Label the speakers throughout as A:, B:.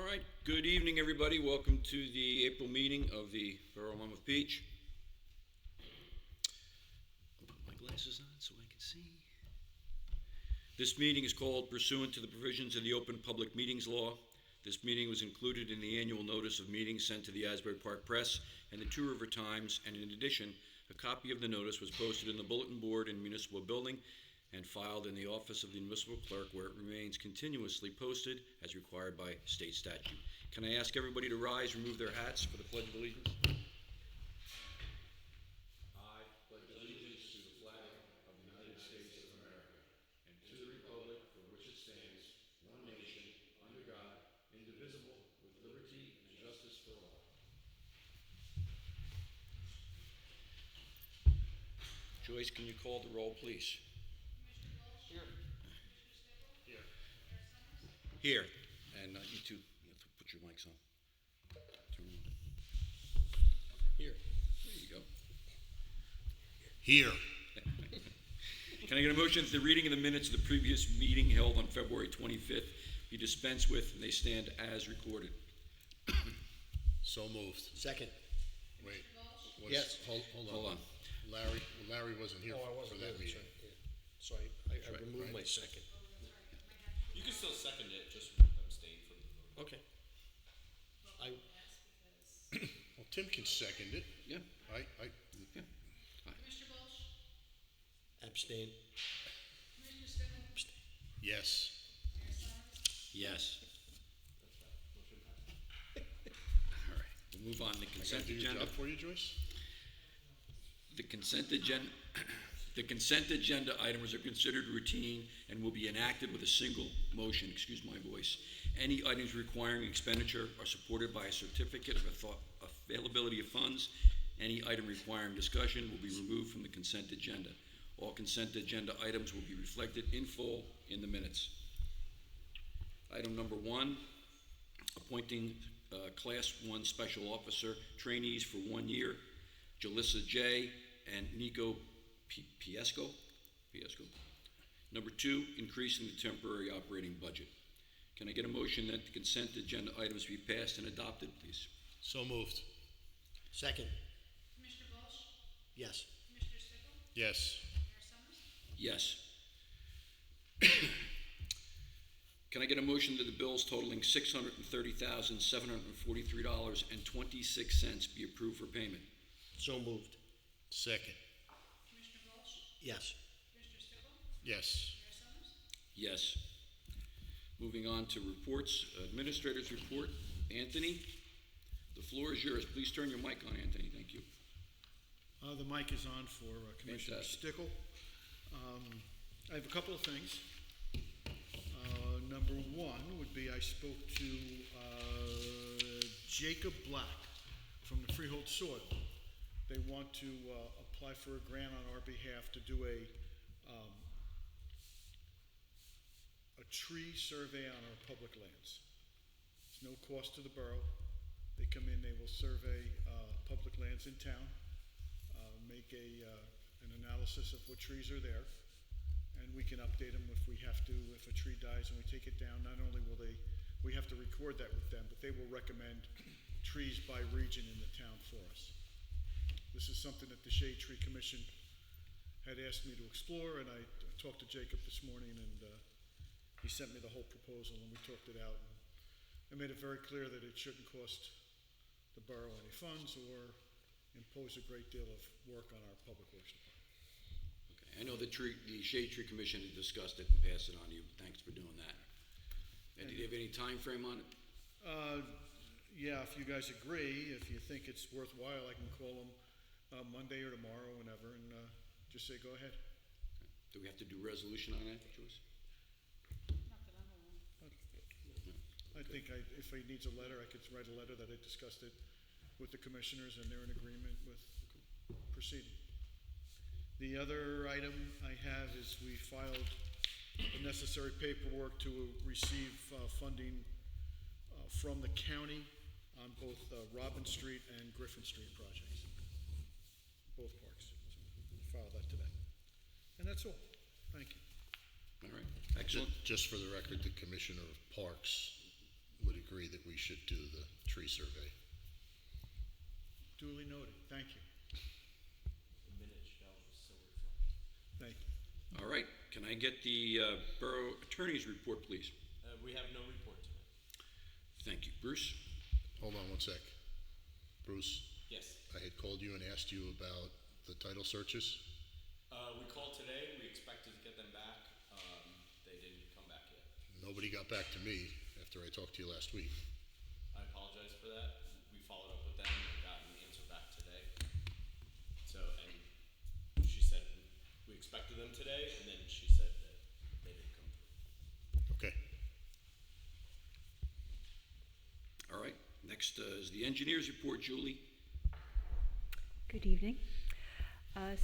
A: All right, good evening, everybody. Welcome to the April meeting of the Borough of Monmouth Beach. I'll put my glasses on so I can see. This meeting is called pursuant to the provisions of the Open Public Meetings Law. This meeting was included in the annual notice of meeting sent to the Asbury Park Press and the Two River Times, and in addition, a copy of the notice was posted in the bulletin board in Municipal Building and filed in the office of the municipal clerk, where it remains continuously posted as required by state statute. Can I ask everybody to rise, remove their hats for the Pledge of Allegiance? I pledge allegiance to the flag of the United States of America and to the republic for which it stands, one nation, under God, indivisible, with liberty and justice for all. Joyce, can you call the roll, please? Here. And you two, you have to put your mics on. Turn them on. Here. There you go.
B: Here.
A: Can I get a motion that the reading of the minutes of the previous meeting held on February 25th be dispensed with and they stand as recorded?
B: So moved.
C: Second.
B: Wait.
C: Yes.
B: Hold on. Larry wasn't here for that meeting.
C: So I removed my second.
D: You can still second it, just abstain from the vote.
C: Okay.
B: Well, Tim can second it.
A: Yeah.
E: Commissioner Walsh?
C: Abstain.
E: Commissioner Stickle?
C: Abstain.
B: Yes.
E: Mayor Summers?
A: Yes. All right, we'll move on to the
B: Can I
A: consent
B: do your
A: agenda.
B: job for you, Joyce?
A: The consent agenda items are considered routine and will be enacted with a single motion. Excuse my voice. Any items requiring expenditure are supported by a certificate of availability of funds. Any item requiring discussion will be removed from the consent agenda. All consent agenda items will be reflected in full in the minutes. Item number 1, appointing Class 1 Special Officer trainees for 1 year, Jalissa J. and Nico Piesco. Number 2, increasing the temporary operating budget. Can I get a motion that the consent agenda items be passed and adopted, please?
B: So moved.
C: Second.
E: Commissioner Walsh?
C: Yes.
E: Commissioner Stickle?
B: Yes.
E: Mayor Summers?
A: Yes. Can I get a motion that the bills totaling $630,743.26 be approved for payment?
C: So moved.
B: Second.
E: Commissioner Walsh?
C: Yes.
E: Commissioner Stickle?
B: Yes.
E: Mayor Summers?
A: Yes. Moving on to reports, Administrator's report. Anthony, the floor is yours. Please turn your mic on, Anthony. Thank you.
F: The mic is on for Commissioner
A: Fantastic.
F: Stickle. I have a couple of things. Number 1 would be I spoke to Jacob Black from the Freehold Soil. They want to apply for a grant on our behalf to do a tree survey on our public lands. It's no cost to the borough. They come in, they will survey public lands in town, make an analysis of what trees are there, and we can update them if we have to. If a tree dies and we take it down, not only will we have to record that with them, but they will recommend trees by region in the town for us. This is something that the Shade Tree Commission had asked me to explore, and I talked to Jacob this morning, and he sent me the whole proposal, and we talked it out. And I made it very clear that it shouldn't cost the borough any funds or impose a great deal of work on our public works department.
A: Okay. I know the Shade Tree Commission had discussed it and passed it on to you. Thanks for doing that. And do you have any time frame on it?
F: Yeah, if you guys agree, if you think it's worthwhile, I can call them Monday or tomorrow, whenever, and just say go ahead.
A: Do we have to do resolution on that, Joyce?
F: I think if he needs a letter, I could write a letter that I discussed it with the commissioners and they're in agreement with proceeding. The other item I have is we filed the necessary paperwork to receive funding from the county on both Robin Street and Griffin Street projects, both parks. So we filed that today. And that's all. Thank you.
A: All right, excellent.
B: Just for the record, the Commissioner of Parks would agree agree that we should do the tree survey.
F: Duly noted. Thank you.
D: The minute shall so reflect.
F: Thank you.
A: All right, can I get the Borough Attorney's report, please?
D: We have no report tonight.
A: Thank you. Bruce?
B: Hold on one sec. Bruce,
D: Yes.
B: I had called you and asked you about the title searches.
D: We called today. We expected to get them back. They didn't come back yet.
B: Nobody got back to me after I talked to you last week.
D: I apologize for that. We followed up with them and got an answer back today. So, and she said we expected them today, and then she said that they didn't come through.
B: Okay.
A: All right, next is the engineer's report, Julie.
G: Good evening.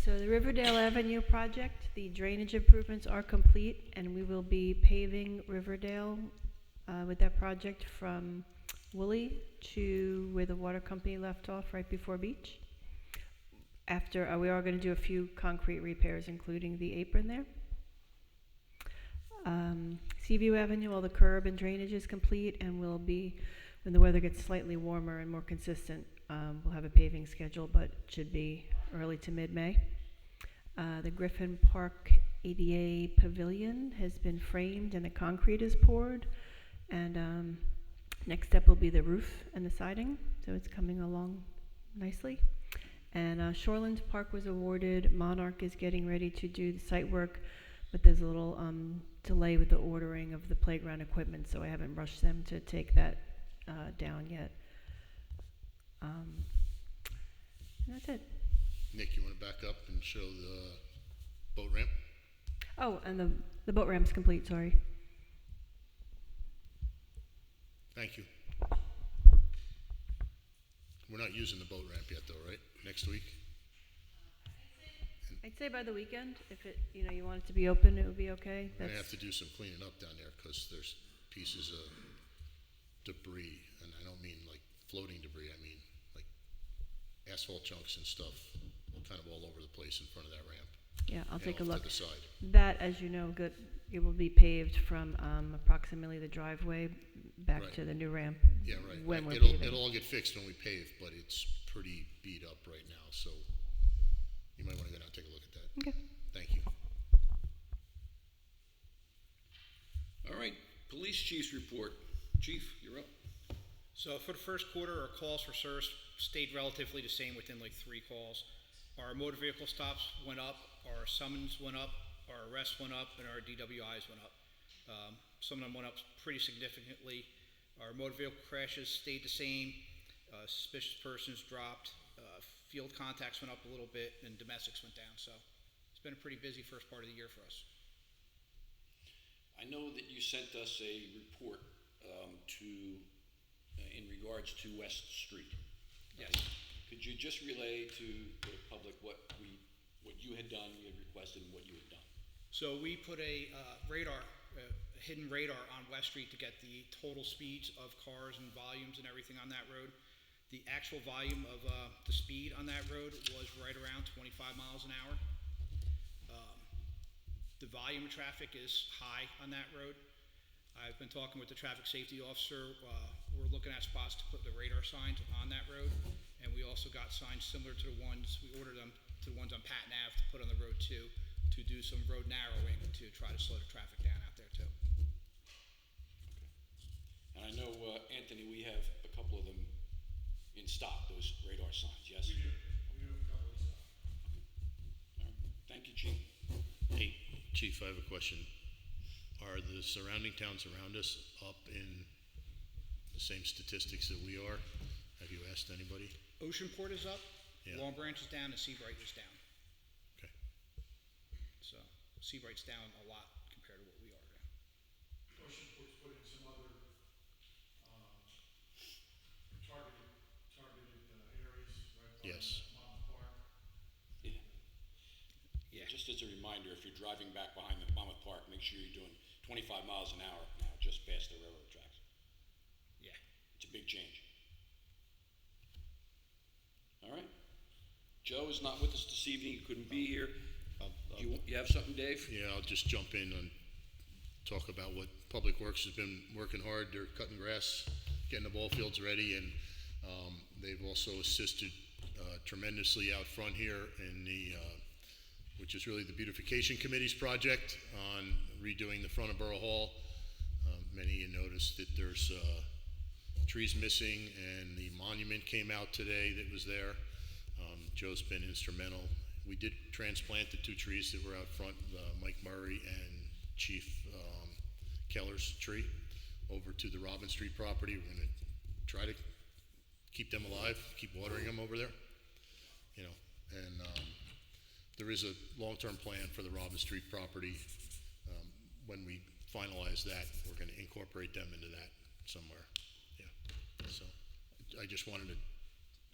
G: So the Riverdale Avenue project, the drainage improvements are complete, and we will be paving Riverdale with that project from Woolley to where the water company left off right before beach. After, we are going to do a few concrete repairs, including the apron there. Seaview Avenue, all the curb and drainage is complete, and will be, when the weather gets slightly warmer and more consistent, we'll have a paving schedule, but it should be early to mid-May. The Griffin Park ADA Pavilion has been framed and the concrete is poured. And next step will be the roof and the siding, so it's coming along nicely. And Shoreland Park was awarded. Monarch is getting ready to do the site work, but there's a little delay with the ordering of the playground equipment, so I haven't rushed them to take that down yet. And that's it.
B: Nick, you want to back up and show the boat ramp?
G: Oh, and the boat ramp's complete, sorry.
B: Thank you. We're not using the boat ramp yet though, right? Next week?
G: I'd say by the weekend, if it, you want it to be open, it would be okay.
B: We're gonna have to do some cleaning up down there because there's pieces of debris, and I don't mean like floating debris, I mean like asphalt chunks and stuff kind of all over the place in front of that ramp.
G: Yeah, I'll
B: and
G: take a
B: off
G: look.
B: to the side.
G: That, as you know, it will be paved from approximately the driveway back
B: Right.
G: to the new ramp.
B: Yeah, right.
G: When we're
B: It'll
G: paving.
B: all get fixed when we pave, but it's pretty beat up right now, so you might want to go down and take a look at that.
G: Okay.
B: Thank you.
A: All right, police chief's report. Chief, you're up.
H: So for the first quarter, our calls for service stayed relatively the same, within like 3 calls. Our motor vehicle stops went up, our summons went up, our arrests went up, and our DWIs went up. Some of them went up pretty significantly. Our motor vehicle crashes stayed the same, suspicious persons dropped, field contacts went up a little bit, and domestics went down. So it's been a pretty busy first part of the year for us.
A: I know that you sent us a report in regards to West Street.
H: Yes.
A: Could you just relay to the public what you had done, we had requested, and what you had done?
H: So we put a hidden radar on West Street to get the total speeds of cars and volumes and everything on that road. The actual volume of the speed on that road was right around 25 miles an hour. The volume of traffic is high on that road. I've been talking with the traffic safety officer. We're looking at spots to put the radar signs on that road. And we also got signs similar to the ones, we ordered them to the ones on Patton Ave to put on the road too, to do some road narrowing to try to slow the traffic down out there too.
A: And I know, Anthony, we have a couple of them in stock, those radar signs, yes? We do. We do have a couple in stock. All right. Thank you, Chief.
B: Hey, Chief, I have a question. Are the surrounding towns around us up in the same statistics that we are? Have you asked anybody?
H: Oceanport is up,
B: Yeah.
H: Long Branch is down, and Seabright is down.
B: Okay.
H: So Seabright's down a lot compared to what we are now.
F: Oceanport's put in some other targeted areas, right?
B: Yes.
F: Monmouth Park.
A: Yeah.
H: Yeah.
A: Just as a reminder, if you're driving back behind the Monmouth Park, make sure you're doing 25 miles an hour now, just past the railroad tracks.
H: Yeah.
A: It's a big change. All right. Joe is not with us this evening. He couldn't be here. You have something, Dave?
B: Yeah, I'll just jump in and talk about what Public Works has been working hard. They're cutting grass getting the ball fields ready, and they've also assisted tremendously out front here in the, which is really the beautification committee's project on redoing the front of Borough Hall. Many of you noticed that there's trees missing, and the monument came out today that was there. Joe's been instrumental. We did transplant the 2 trees that were out front, Mike Murray and Chief Keller's tree, over to the Robin Street property. We're going to try to keep them alive, keep watering them over there, you know. And there is a long-term plan for the Robin Street property. When we finalize that, we're going to incorporate them into that somewhere. Yeah. So I just wanted to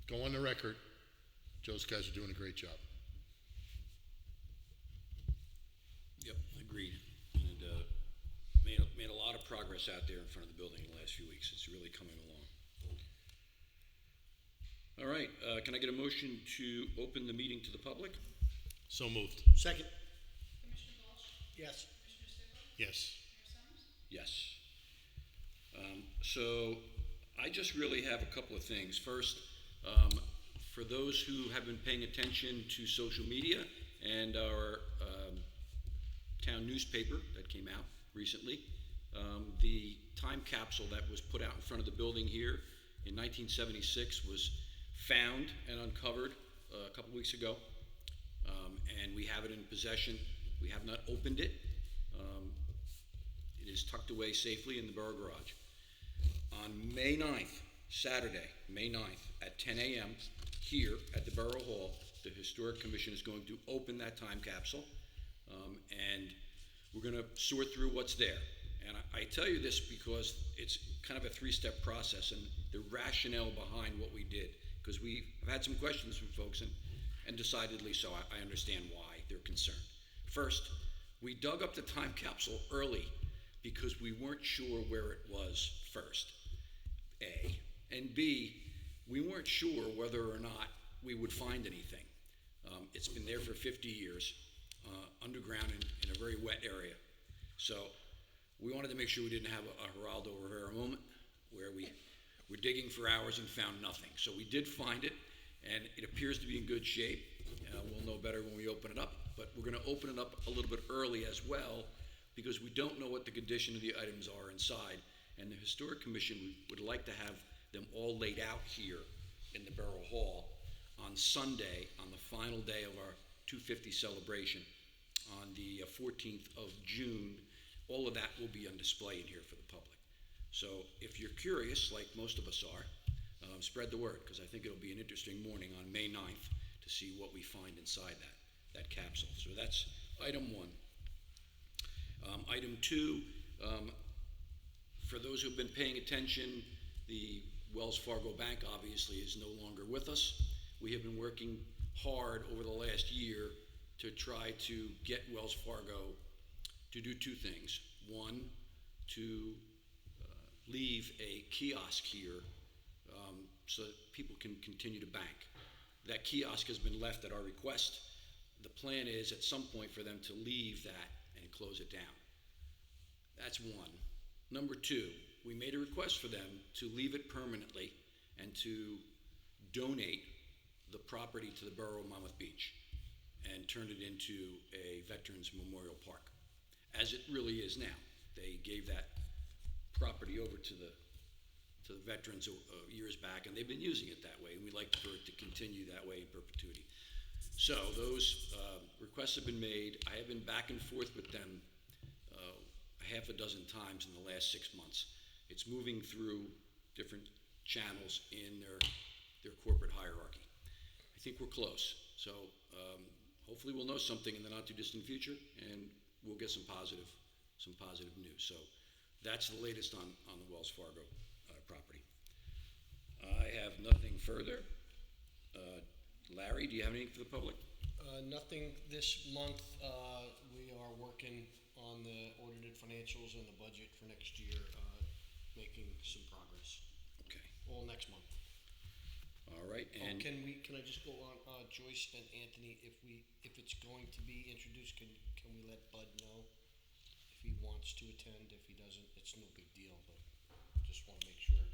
B: go on the record. Joe's guys are doing a great job.
A: Yep, agreed. And made a lot of progress out there in front of the building in the last few weeks. It's really coming along. All right, can I get a motion to open the meeting to the public?
B: So moved.
C: Second.
E: Commissioner Walsh?
C: Yes.
E: Commissioner Sickle?
B: Yes.
E: Mayor Summers?
A: Yes. So I just really have a couple of things. First, for those who have been paying attention to social media and our town newspaper that came out recently, the time capsule that was put out in front of the building here in 1976 was found and uncovered a couple weeks ago, and we have it in possession. We have not opened it. It is tucked away safely in the Borough garage. On May 9th, Saturday, May 9th, at 10 a.m., here at the Borough Hall, the Historic Commission is going to open that time capsule, and we're going to sort through what's there. And I tell you this because it's kind of a 3-step process, and the rationale behind what we did, because we have had some questions from folks, and decidedly so, I understand why they're concerned. First, we dug up the time capsule early because we weren't sure where it was first, A. And B, we weren't sure whether or not we would find anything. It's been there for 50 years, underground in a very wet area. So we wanted to make sure we didn't have a Geraldo Rivera moment where we were digging for hours and found nothing. So we did find it, and it appears to be in good shape. We'll know better when we open it up, but we're going to open it up a little bit early as well because we don't know what the condition of the items are inside, and the Historic Commission would like to have them all laid out here in the Borough Hall on Sunday, on the final day of our 250 celebration on the 14th of June. All of that will be on display in here for the public. So if you're curious, like most of us are, spread the word, because I think it'll be an interesting morning on May 9th to see what we find inside that capsule. So that's item 1. Item 2, for those who've been paying attention, the Wells Fargo Bank obviously is no longer with us. We have been working hard over the last year to try to get Wells Fargo to do 2 things. One, to leave a kiosk here so that people can continue to bank. That kiosk has been left at our request. The plan is at some point for them to leave that and close it down. That's one. Number 2, we made a request for them to leave it permanently and to donate the property to the Borough of Monmouth Beach and turn it into a Veterans Memorial Park, as it really is now. They gave that property over to the veterans years back, and they've been using it that way, and we'd like for it to continue that way in perpetuity. So those requests have been made. I have been back and forth with them half a dozen times in the last 6 months. It's moving through different channels in their corporate hierarchy. I think we're close. So hopefully we'll know something in the not too distant future, and we'll get some positive news. So that's the latest on the Wells Fargo property. I have nothing further. Larry, do you have anything for the public?
C: Nothing this month. We are working on the audited financials and the budget for next year, making some progress.
A: Okay.
C: All next month.
A: All right. And
C: Can I just go on, Joyce and Anthony, if it's going to be introduced, can we let Bud know if he wants to attend? If he doesn't, it's no big deal, but just want to make sure.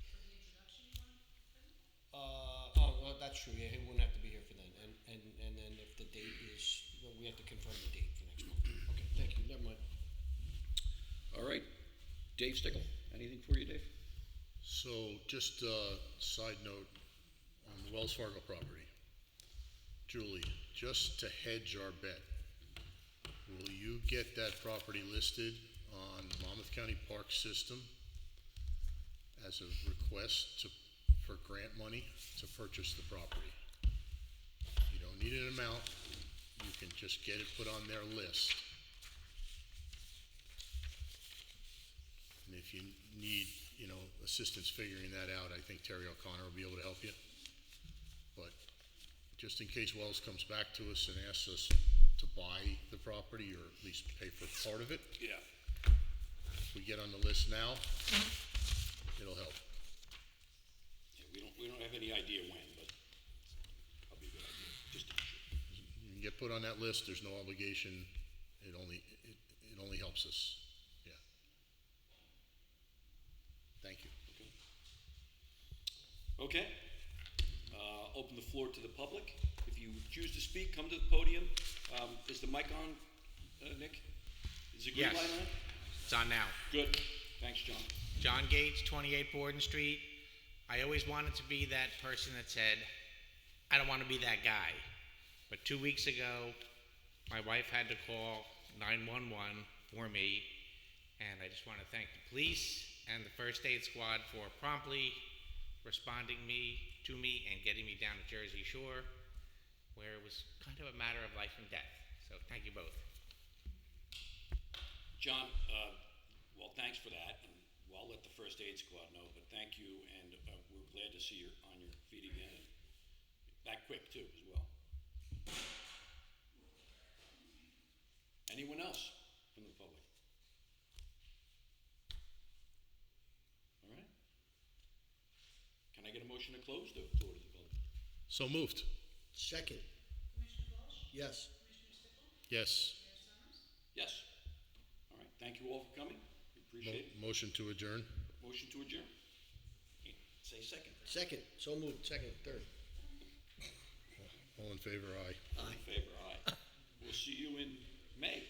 C: that's true, yeah, he wouldn't have to be here for then, and then if the date is, well, we have to confirm the date for next month. Okay, thank you, never mind.
A: All right, Dave Stickle, anything for you, Dave?
B: So just a side note on the Wells Fargo property. Julie, just to hedge our bet, will you get that property listed on Monmouth County Park System as a request for grant money to purchase the property? You don't need an amount, you can just get it put on their list. And if you need, assistance figuring that out, I think Terry O'Connor will be able to help you. But just in case Wells comes back to us and asks us to buy the property or at least pay for part of it,
A: Yeah.
B: if we get on the list now, it'll help.
A: Yeah, we don't have any idea when, but that'll be a good idea, just to be sure.
B: You can get put on that list, there's no obligation, it only helps us, yeah. Thank you.
A: Okay. Open the floor to the public. If you choose to speak, come to the podium. Is the mic on, Nick? Is the green
I: Yes.
A: light on?
I: It's on now.
A: Good. Thanks, John.
I: John Gates, 28 Borden Street. I always wanted to be that person that said, I don't want to be that guy. But 2 weeks ago, my wife had to call 911 for me, and I just want to thank the police and the first aid squad for promptly responding to me and getting me down to Jersey Shore, where it was kind of a matter of life and death. So thank you both.
A: John, well, thanks for that. And I'll let the first aid squad know, but thank you, and we're glad to see you're on your feet again, and that quick too, as well. Anyone else from the public? All right. Can I get a motion to close the floor to the public?
B: So moved.
C: Second,
E: Commissioner Walsh?
C: yes.
E: Commissioner Stichels?
B: Yes.
E: Mayor Summers?
A: Yes. All right, thank you all for coming. We appreciate it.
B: Motion to adjourn.
A: Motion to adjourn. Say second.
C: Second, so moved, second, third.
B: All in favor, aye.
A: All in favor, aye. We'll see you in May.